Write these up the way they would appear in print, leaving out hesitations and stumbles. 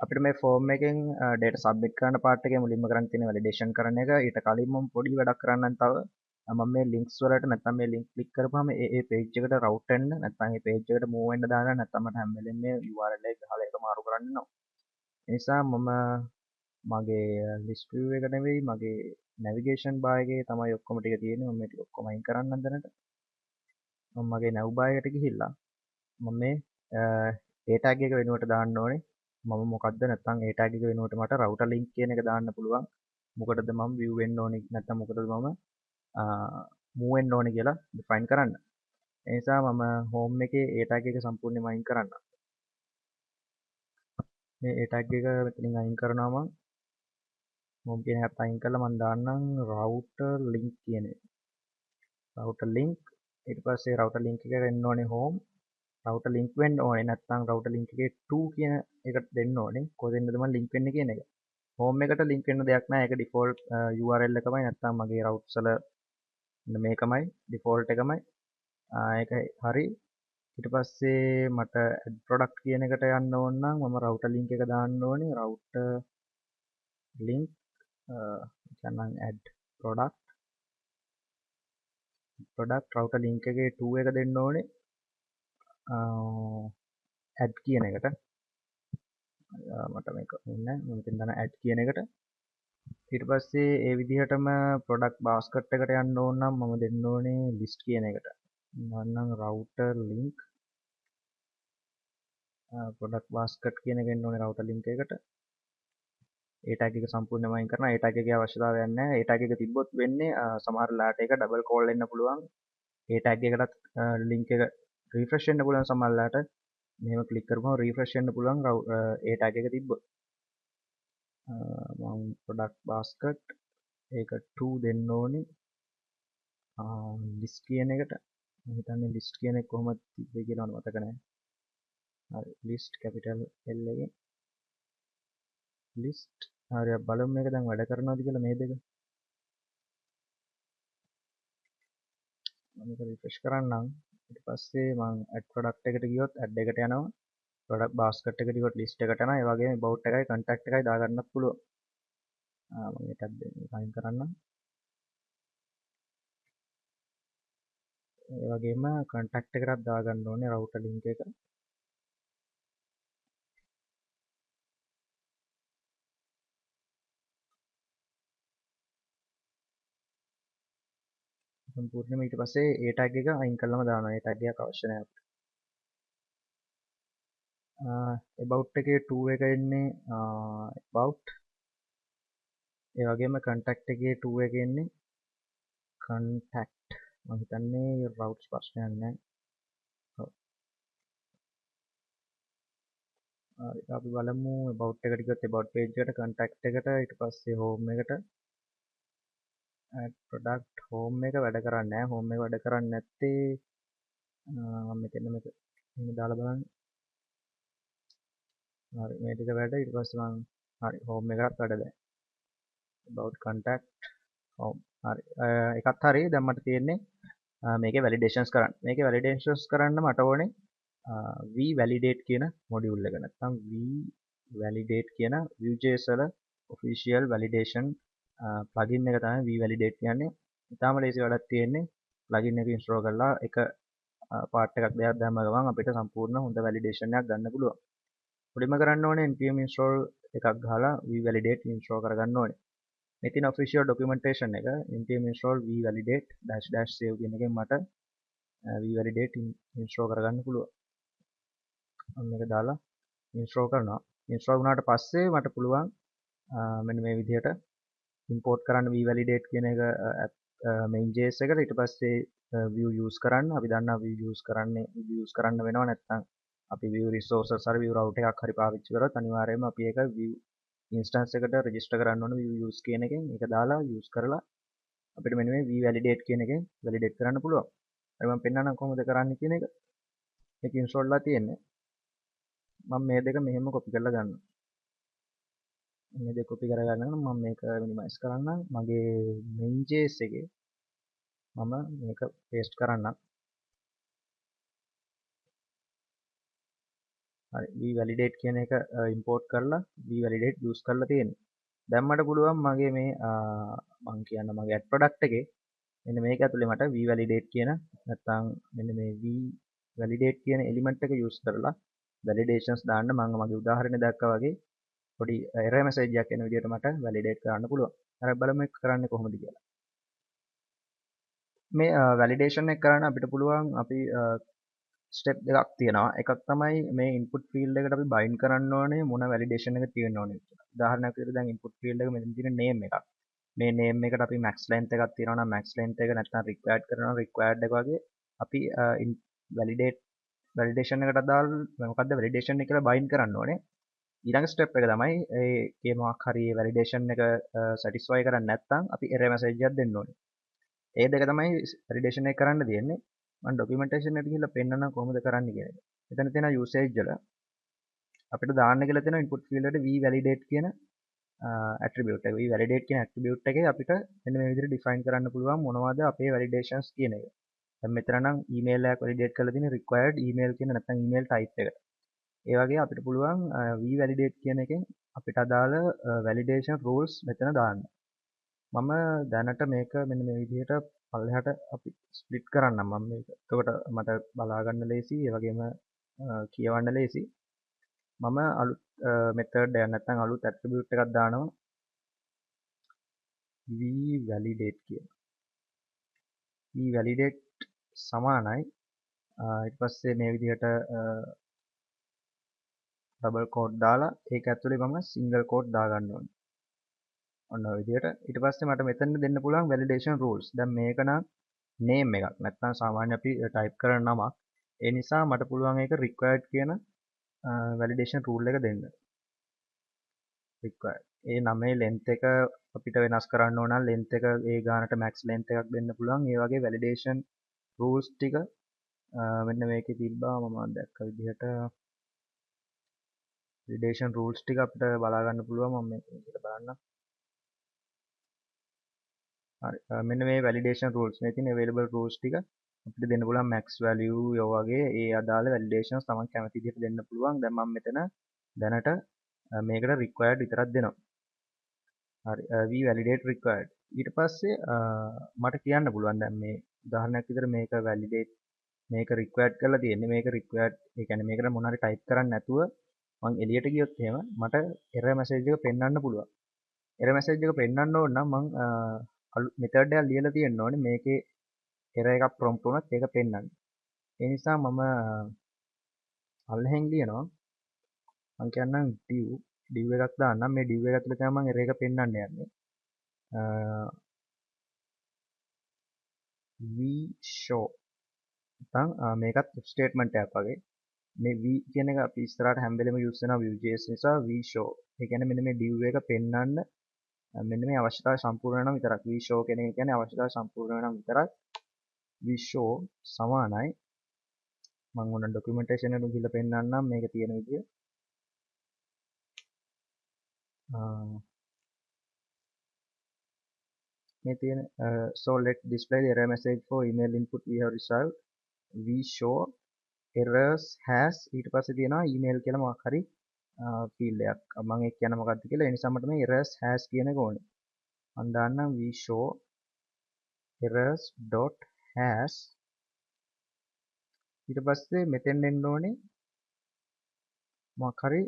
අපිට මේ ෆෝම් එකෙන් data submit කරන්න part එකේ මුලින්ම කරන්න තියෙන validation කරන එක. ඊට කලින් මම පොඩි වැඩක් කරන්නම් තව. මම මේ links වලට නැත්නම් මේ link click කරපුවාම ඒ page එකට route වෙන්න නැත්නම් ඒ page එකට move වෙන්න දාන්න නැත්නම් මට හැම වෙලෙම මේ URL එක ගහලා ඒක මාරු කරන්න වෙනවා. ඒ නිසා මම මගේ list view එක නෙවෙයි මගේ navigation bar එකේ තමයි ඔක්කොම ටික තියෙන්නේ. මම මේ ටික ඔක්කොම අයින් කරන්නම් දැනට. මම මගේ nav bar එකට ගිහිල්ලා මම මේ ඒ tag එක වෙනුවට දාන්න ඕනේ මම මොකද්ද නැත්නම් ඒ tag එක වෙනුවට මට router link කියන එක දාන්න පුළුවන් මොකටද මම view වෙන්න ඕනේ නැත්නම් මොකටද මම move වෙන්න ඕනේ කියලා define කරන්න. ඒ නිසා මම home එකේ ඒ tag එක සම්පූර්ණයෙන්ම අයින් කරන්න. මේ ඒ tag එක මෙතනින් අයින් කරනවා මම කියන එකත් අයින් කරලා මම දාන්නම් router link කියන එක. router link ඊට පස්සේ router link එකට එන්න ඕනේ home router link වෙන්න ඕනේ නැත්නම් router link එකේ to කියන එකට දෙන්න ඕනේ කොහෙන්ද මම link වෙන්නේ කියන එක. home එකට link වෙන්න දෙයක් නැහැ. ඒක default URL එකමයි නැත්නම් මගේ routes වල මේකමයි default එකමයි. ඒක හරි. ඊට පස්සේ මට add product කියන එකට යන්න ඕන නම් මම router link එක දාන්න ඕනේ. router link කියන්නම් add product router link එකේ to එක දෙන්න ඕනේ. add කියන එකට මට මේක ඕනේ නැහැ. මම මෙතන දාන add කියන එකට. ඊට පස්සේ ඒ විදිහටම product basket එකට යන්න ඕන නම් මම දෙන්න ඕනේ list කියන එකට. දාන්නම් router link product basket කියන එක එන්න ඕනේ router link එකට. ඒ tag එක සම්පූර්ණයෙන්ම අයින් කරනවා. ඒ tag එකේ අවශ්‍යතාවයක් නැහැ. ඒ tag එක තිබ්බොත් වෙන්නේ සමහර ලාට ඒක double call වෙන්න පුළුවන්. ඒ tag එකටත් link එක refresh වෙන්න පුළුවන් සමහර ලාට. මෙහෙම click කරපුවම refresh වෙන්න පුළුවන් ඒ tag එක තිබ්බොත්. මම product basket ඒක 2 දෙන්න ඕනේ. list කියන එකට මම හිතන්නේ list කියන එක කොහොමද තිබ්බේ කියලා මට මතක නැහැ. හරි list capital L එකෙන් list හරි බලමු මේක දැන් වැඩ කරනවද කියලා මේ දෙක. මම මේක රිෆ්‍රෙෂ් කරන්නම්. ඊට පස්සේ මම add product එකට ගියොත් add එකට යනවා. product basket එකට ගියොත් list එකට යනවා. ඒ වගේම about එකයි contact එකයි දාගන්නත් පුළුවන්. මම මේ tab එක අයින් කරන්නම්. ඒ වගේම contact එකටත් දාගන්න ඕනේ router link එක. සම්පූර්ණයෙන්ම ඊට පස්සේ ඒ tag එක අයින් කළාම දානවා. ඒ tag එකක් අවශ්‍ය නැහැ. about එකේ to එක එන්නේ about ඒ වගේම contact එකේ to එක එන්නේ contact මම හිතන්නේ routes ප්‍රශ්නයක් නැහැ. හරි අපි බලමු about එකට ගියොත් about page එකට contact එකට ඊට පස්සේ home එකට add product home එක වැඩ කරන්නේ නැහැ. home එක වැඩ කරන්නේ නැත්තේ මම මෙතන මේක එහෙම දාලා බලන්න. හරි මේ ටික වැඩ ඊට පස්සේ මම හරි home එකකට වැඩ දැන්. about contact home හරි එකත් හරි දැන් මට තියෙන්නේ මේකේ validations කරන්න. මේකේ validations කරන්න මට ඕනේ vvalidate කියන module එක නැත්නම් vvalidate කියන Vue.js වල official validation plugin එක තමයි vvalidate කියන්නේ. ඉතාලම ලේසි වැඩක් තියෙන්නේ. plugin එක install කරලා එක part එකක් දෙයක් දැම්ම ගමන් අපිට සම්පූර්ණ හොඳ validation එකක් ගන්න පුළුවන්. මුලින්ම කරන්න ඕනේ npm install එකක් ගහලා vvalidate install කරගන්න ඕනේ. මේ තියෙන official documentation එක npm install vvalidate -- save කියන එකෙන් මට vvalidate install කරගන්න පුළුවන්. මම මේක දාලා install කරනවා. install වුණාට පස්සේ මට පුළුවන් මෙන්න මේ විදිහට import කරන්න vvalidate කියන එක main.js එකට ඊට පස්සේ view use කරන්න අපි දන්නවා view use කරන්න වෙනවා නැත්නම් අපි view resources හරි view route එකක් හරි පාවිච්චි කරොත් අනිවාර්යයෙන්ම අපි ඒක view instance එකට register කරන්න ඕන view use කියන එකෙන් ඒක දාලා use කරලා අපිට මෙන්න මේ vvalidate කියන එකෙන් validate කරන්න පුළුවන්. හරි මම පෙන්නන්නම් කොහොමද කරන්නේ කියන එක. මේක install ලා තියෙන්නේ. මම මේ දෙක මෙහෙම copy කරලා ගන්නවා. මේ දෙක copy කරගන්න මම මේක minimize කරන්නම්. මගේ main.js එකේ මම මේක paste කරන්නම්. හරි vvalidate කියන එක import කරලා vvalidate use කරලා තියෙනවා. දැන් මට පුළුවන් මගේ මේ මම කියන්න මගේ add product එකේ මෙන්න මේක ඇතුලේ මට vvalidate කියන නැත්නම් මෙන්න මේ vvalidate කියන element එක use කරලා validations දාන්න මම මගේ උදාහරණය දැක්කා වගේ පොඩි error message එකක් එන විදිහට මට validate කරන්න පුළුවන්. හරි බලමු ඒක කරන්නේ කොහොමද කියලා. මේ validation එක කරන්න අපිට පුළුවන් අපි ස්ටෙප් දෙකක් තියෙනවා. එකක් තමයි මේ input field එකට අපි bind කරන්න ඕනේ මොන validation එක තියෙන්න ඕනේ කියලා. උදාහරණයක් විදිහට දැන් input field එක මෙතන තියෙන name එකක්. මේ name එකට අපි max length එකක් තියෙනවා නම් max length එක නැත්නම් required කරනවා required එක වගේ අපි validation එකට අදාළ මොකද්ද validation එක කියලා bind කරන්න ඕනේ. ඊළඟ ස්ටෙප් එක තමයි ඒ මොකක් හරි validation එක satisfy කරන්නේ නැත්නම් අපි error message එකක් දෙන්න ඕනේ. ඒ දෙක තමයි validation එක කරන්න තියෙන්නේ. මම documentation එකට ගිහිල්ලා පෙන්නන්න කොහොමද කරන්නේ කියන එක. එතන තියෙන usage වල අපිට දාන්න කියලා තියෙන input field එකට vvalidate කියන attribute එක. vvalidate කියන attribute එකේ අපිට මෙන්න මේ විදිහට define කරන්න පුළුවන් මොනවද අපේ validations කියන එක. දැන් මෙතන නම් email එකක් validate කරලා තියෙන required email කියන නැත්නම් email type එකට. ඒ වගේ අපිට පුළුවන් vvalidate කියන එකෙන් අපිට අදාළ validation rules මෙතන දාන්න. මම දැනට මේක මෙන්න මේ විදිහට පල්ලෙහාට අපි ස්ප්ලිට් කරන්නම් මම මේක. එතකොට මට බලා ගන්න ලේසි, ඒ වගේම කියවන්න ලේසි. මම අලුත් මෙතඩ් එක නැත්නම් අලුත් ඇට්‍රිබියුට් එකක් දානවා vvalidate කියලා. vvalidate සමානයි ඊට පස්සේ මේ විදිහට ඩබල් කෝට් දාලා ඒක ඇතුලේ මම සිංගල් කෝට් දාගන්න ඕනේ. ඔන්න ඔය විදිහට. ඊට පස්සේ මට මෙතන දෙන්න පුළුවන් validation rules. දැන් මේක නම් name එකක්. නැත්නම් සාමාන්‍ය අපි type කරන නමක්. ඒ නිසා මට පුළුවන් ඒක required කියන validation rule එක දෙන්න. required. ඒ නමේ length එක අපිට වෙනස් කරන්න ඕන නම් length එක ඒ ගානට max length එකක් දෙන්න පුළුවන්. ඒ වගේ validation rules ටික මෙන්න මේකේ තිබ්බා මම දැක්ක විදිහට validation rules ටික අපිට බලා ගන්න පුළුවන්. මම මේක විදිහට බලන්න. හරි මෙන්න මේ validation rules මේ තියෙන available rules ටික අපිට දෙන්න පුළුවන් max value ඒ වගේ ඒ අදාළ validations තමන් කැමති විදිහට දෙන්න පුළුවන්. දැන් මම මෙතන දැනට මේකට required විතරක් දෙනවා. හරි we validate required. ඊට පස්සේ මට කියන්න පුළුවන් දැන් මේ උදාහරණයක් විදිහට මේක validate මේක required කරලා තියෙන්නේ මේක required ඒ කියන්නේ මේකට මොන හරි type කරන්න නැතුව මම එළියට ගියොත් එහෙම මට error message එක පෙන්වන්න පුළුවන්. error message එක පෙන්වන්න ඕන නම් මම මෙතඩ් එකක් ලියලා තියෙන්න ඕනේ මේකේ error එකක් prompt වුණත් ඒක පෙන්වන්න. ඒ නිසා මම අල්ලහෙන් ලියනවා මම කියන්නම් div එකක් දාන්නම් මේ div එක ඇතුලේ තමයි මම error එක පෙන්වන්න යන්නේ. v show නැත්නම් මේකත් if statement එකක් වගේ. මේ v කියන එක අපි ඉස්සරහට හැම වෙලෙම use කරනවා Vue.js නිසා v show. ඒ කියන්නේ මෙන්න මේ div එක පෙන්වන්න මෙන්න මේ අවශ්‍යතාවය සම්පූර්ණ වෙනවා විතරක්. v show කියන එක කියන්නේ අවශ්‍යතාවය සම්පූර්ණ වෙනවා විතරක්. v show සමානයි මම උන ડોකියුමන්ටේෂන් එකට ගිහලා පෙන්නන්නම් මේක තියෙන විදිය. මේ තියෙන so let display the error message for email input we have received. we show errors has ඊට පස්සේ තියෙනවා email කියලා මොකක් හරි field එකක්. මම ඒක කියන මොකක්ද කියලා ඒ නිසා මට මේ errors has කියන එක ඕනේ. මම දාන්නම් we show errors dot has ඊට පස්සේ මෙතෙන් එන්න ඕනේ මොකක් හරි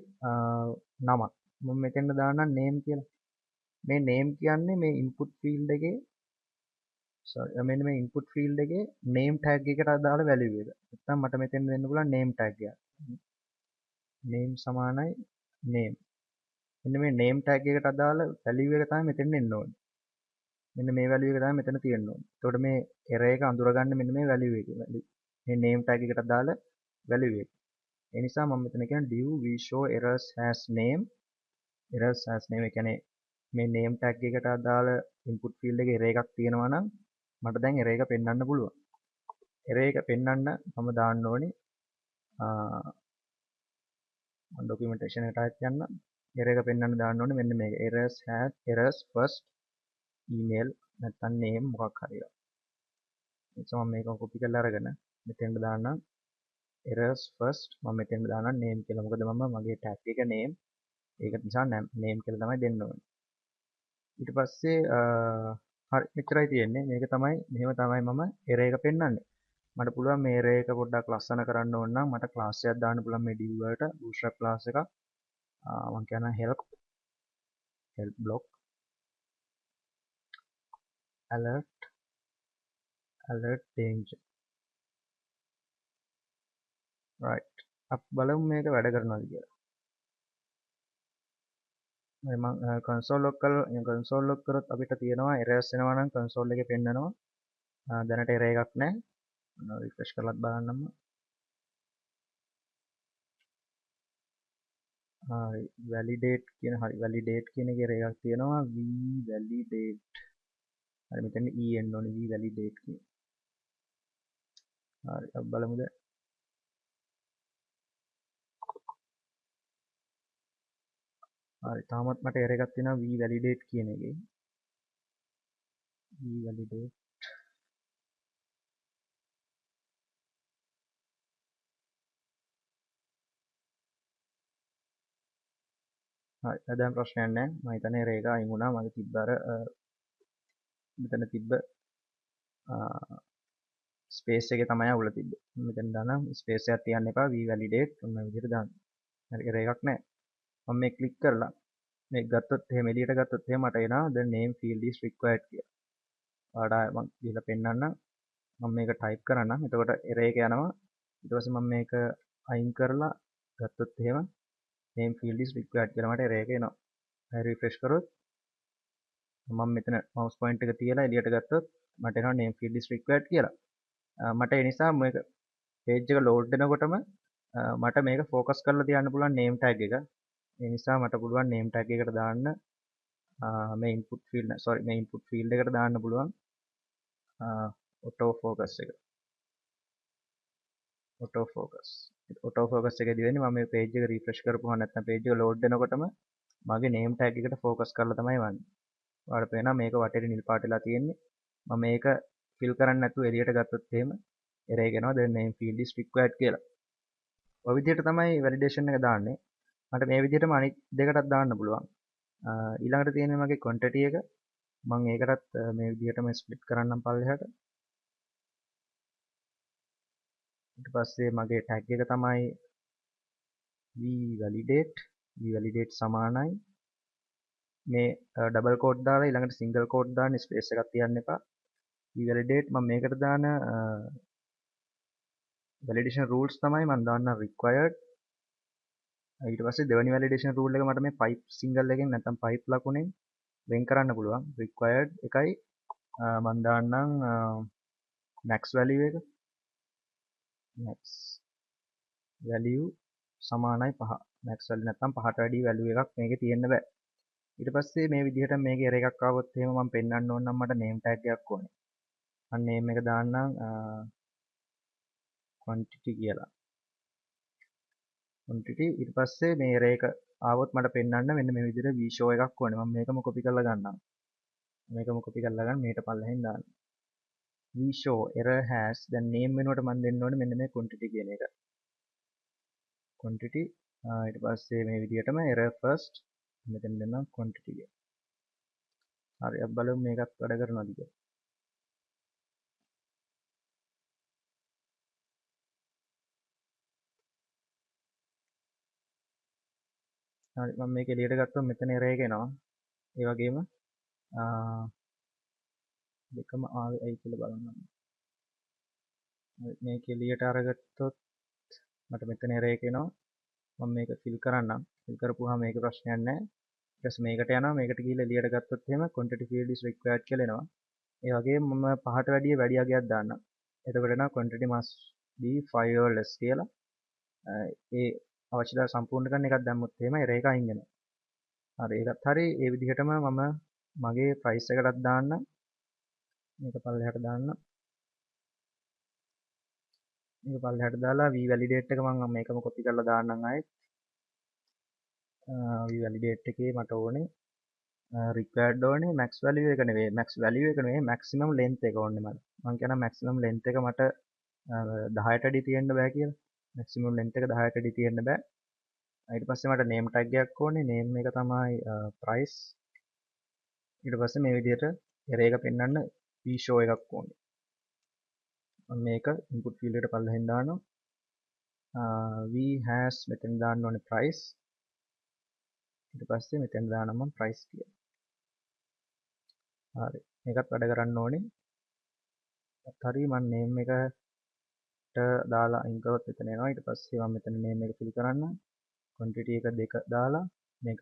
නමක්. මම මෙතෙන් දාන්නම් name කියලා. මේ name කියන්නේ මේ input field එකේ මෙන්න මේ input field එකේ name tag එකට අදාළ value එක. නැත්නම් මට මෙතෙන් දෙන්න පුළුවන් name tag එක. name සමානයි name. මෙන්න මේ name tag එකට අදාළ value එක තමයි මෙතෙන් එන්න ඕනේ. මෙන්න මේ value එක තමයි මෙතන තියෙන්න ඕනේ. එතකොට මේ error එක අඳුරගන්න මෙන්න මේ value එක. මේ name tag එකට අදාළ value එක. ඒ නිසා මම මෙතන කියන div we show errors has name ඒ කියන්නේ මේ name tag එකට අදාළ input field එකේ error එකක් තියෙනවා නම් මට දැන් error එක පෙන්වන්න පුළුවන්. error එක පෙන්වන්න මම දාන්න ඕනේ මම documentation එකට ආයෙත් යන්න. error එක පෙන්වන්න දාන්න ඕනේ මෙන්න මේක errors first email නැත්නම් name මොකක් හරි. ඒක මම මේක copy කරලා අරගෙන මෙතෙන්ට දාන්නම්. errors first මම මෙතෙන් දානවා name කියලා. මොකද මම මගේ tag එක name ඒක නිසා name කියලා තමයි දෙන්න ඕනේ. ඊට පස්සේ හරි මෙච්චරයි තියෙන්නේ. මේක තමයි මෙහෙම තමයි මම error එක පෙන්වන්නේ. මට පුළුවන් මේ error එක පොඩ්ඩක් ලස්සන කරන්න ඕන නම් මට class එකක් දාන්න පුළුවන් මේ div වලට bootstrap class එකක්. මම කියනවා help block alert danger. right. අපි බලමු මේක වැඩ කරනවද කියලා. මම console log කරොත් අපිට තියෙනවා errors එනවා නම් console එකේ පෙන්නනවා. දැනට error එකක් නැහැ. refresh කරලත් බලන්නම. හරි validate කියන එකේ error එකක් තියෙනවා validate. හරි මෙතන e එන්න ඕනේ validate කියන. හරි අපි බලමු දැන්. හරි තාමත් මට error එකක් තියෙනවා validate කියන එකේ. validate. හරි දැන් ප්‍රශ්නයක් නැහැ. මම හිතන්නේ error එක අයින් වුණා. මගේ තිබ්බ අර මෙතන තිබ්බ ස්පේස් එකේ තමයි අවුල තිබ්බේ. මෙතන දානම් ස්පේස් එකක් තියන්න එපා validate ඔන්න විදිහට දාන්න. හරි error එකක් නැහැ. මම මේ ක්ලික් කරලා මේක ගත්තොත් එහෙම එළියට ගත්තොත් එහෙම මට එනවා the name field is required කියලා. ඔයාලට මම දීලා පෙන්නන්නම්. මම මේක ටයිප් කරන්නම්. එතකොට error එක යනවා. ඊට පස්සේ මම මේක අයින් කරලා ගත්තොත් එහෙම name field is required කියලා මට error එක එනවා. හරි refresh කරොත් මම මෙතන mouse point එක තියලා එළියට ගත්තොත් මට එනවා name field is required කියලා. මට ඒ නිසා මේක page එක load වෙනකොටම මට මේක focus කරලා තියන්න පුළුවන් name tag එක. ඒ නිසා මට පුළුවන් name tag එකට දාන්න මේ input field එකට දාන්න පුළුවන් auto focus එකේදී වෙන්නේ මම මේ page එක refresh කරපුවා නැත්නම් page එක load වෙනකොටම මගේ name tag එකට focus කරලා තමයි වන්නේ. ඔයාලට පේනවා මේක වටේට නිල් පාට වෙලා තියෙන්නේ. මම මේක fill කරන්නේ නැතුව එළියට ගත්තොත් එහෙම error එක එනවා the name field is required කියලා. ඔය විදිහට තමයි validation එක දාන්නේ. මට මේ විදිහටම අනිත් දෙකටත් දාන්න පුළුවන්. ඊළඟට තියෙන්නේ මගේ quantity එක. මම ඒකටත් මේ විදිහටම split කරන්නම් පල්ලෙහාට. ඊට පස්සේ මගේ tag එක තමයි validate සමානයි මේ ඩබල් කෝට් දාලා ඊළඟට සිංගල් කෝට් දාන්න ස්පේස් එකක් තියන්න එපා. validate මම මේකට දාන validation rules තමයි මම දාන්න required. ඊට පස්සේ දෙවෙනි validation rule එක මට මේ pipe single එකෙන් නැත්නම් pipe ලකුණෙන් වෙන් කරන්න පුළුවන්. required එකයි මම දාන්නම් max value එක. max value සමානයි 5. max value නැත්නම් 5ට වැඩි value එකක් මේකේ තියෙන්න බෑ. ඊට පස්සේ මේ විදිහට මේකේ error එකක් ආවොත් එහෙම මම පෙන්වන්න ඕන නම් මට name tag එකක් ඕනේ. අන්න name එක දාන්නම් quantity කියලා. quantity ඊට පස්සේ මේ error එක ආවොත් මට පෙන්වන්න මෙන්න මේ විදිහට vshow එකක් ඕනේ. මම මේකම copy කරලා ගන්නම්. මේකම copy කරලා ගන්න මේකට පල්ලෙහෙන් දාන්න. vshow error has දැන් name වෙනුවට මම දෙන්න ඕනේ මෙන්න මේ quantity කියන එක. quantity ඊට පස්සේ මේ විදිහටම error first මෙතන දෙන්නම් quantity කියලා. හරි අපි බලමු මේකත් වැඩ කරනවද කියලා. හරි මම මේක එළියට ගත්තොත් මෙතන error එක එනවා. ඒ වගේම දෙකම ආවේ ඇයි කියලා බලන්න. මේක එළියට අරගත්තොත් මට මෙතන error එක එනවා. මම මේක fill කරන්නම්. fill කරපුවාම මේක ප්‍රශ්නයක් නැහැ. ඊට පස්සේ මේකට යනවා. මේකට ගිහිල්ලා එළියට ගත්තොත් එහෙම quantity field is required කියලා එනවා. ඒ වගේම මම 5ට වැඩි අගයක් දාන්නම්. එතකොට එනවා quantity must be 5 or less කියලා. ඒ අවශ්‍යතාව සම්පූර්ණ කරන එකක් දැම්මොත් එහෙම error එක අයින් වෙනවා. හරි ඒකත් හරි. ඒ විදිහටම මම මගේ price එකටත් දාන්නම්. මේක පල්ලෙහාට දාන්න. මේක පල්ලෙහාට දාලා validate එක මම මේකම copy කරලා දාන්නම් ආයෙත්. validate එකේ මට ඕනේ required ඕනේ max value එක නෙවෙයි maximum length එක ඕනේ මට. මම කියනවා maximum length එක මට 10ට වැඩි තියෙන්න බෑ කියලා. maximum length එක 10ට වැඩි තියෙන්න බෑ. ඊට පස්සේ මට name tag එකක් ඕනේ. name එක තමයි price. ඊට පස්සේ මේ විදිහට array එක පෙන්වන්න vshow එකක් ඕනේ. මම මේක input field එකට පල්ලෙහෙන් දානවා. v has මෙතන දාන්න ඕනේ price. ඊට පස්සේ මෙතන දානවා මම price කියලා. හරි. මේකත් වැඩ කරන්න ඕනේ. හරි මම name එකට දාලා අයින් කරොත් එතන එනවා. ඊට පස්සේ මම මෙතන name එක fill කරන්න. quantity එක 2 දාලා මේක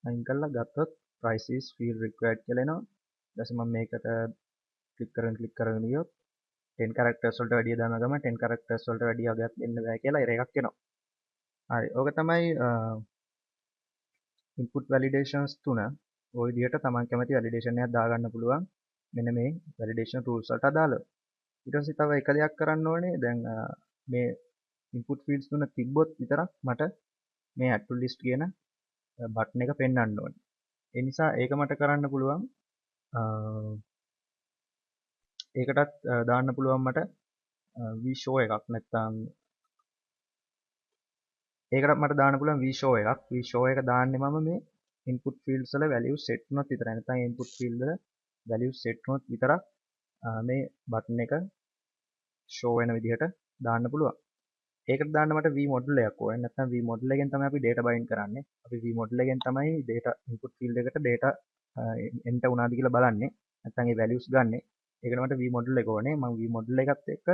අයින් කරලා ගත්තොත් price is field required කියලා එනවා. ඊට පස්සේ මම මේකට click කරගෙන ගියොත් 10 characters වලට වැඩිය දාන ගමන් 10 characters වලට වැඩිය අගයක් දෙන්න බෑ කියලා error එකක් එනවා. හරි. ඕක තමයි input validations තුන. ওই විදිහට තමන් කැමති validation එකක් දාගන්න පුළුවන්. මෙන්න මේ validation rules වලට අදාළව. ඊට පස්සේ තව එක දෙයක් කරන්න ඕනේ. දැන් මේ input fields තුන තිබ්බොත් විතරක් මට මේ add to list කියන බටන් එක පෙන්වන්න ඕනේ. ඒ නිසා ඒක මට කරන්න පුළුවන්. ඒකටත් දාන්න පුළුවන් මට vshow එකක් නැත්නම් ඒකට මට දාන්න පුළුවන් vshow එකක්. vshow එක දාන්නේ මම මේ input fields වල values set වුණොත් විතරයි. නැත්නම් input field වල values set වුණොත් විතරක් මේ බටන් එක show වෙන විදිහට දාන්න පුළුවන්. ඒකට දාන්න මට v module එකක් ඕනේ. නැත්නම් v module එකෙන් තමයි අපි data bind කරන්නේ. අපි v module එකෙන් තමයි data input field එකට data enter වුණාද කියලා බලන්නේ. නැත්නම් ඒ values ගන්නෙ. ඒකට මට v module එක ඕනේ. මම v module එකත් එක්ක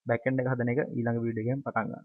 backend එක හදන එක ඊළඟ වීඩියෝ එකෙන් පටන් ගන්නවා.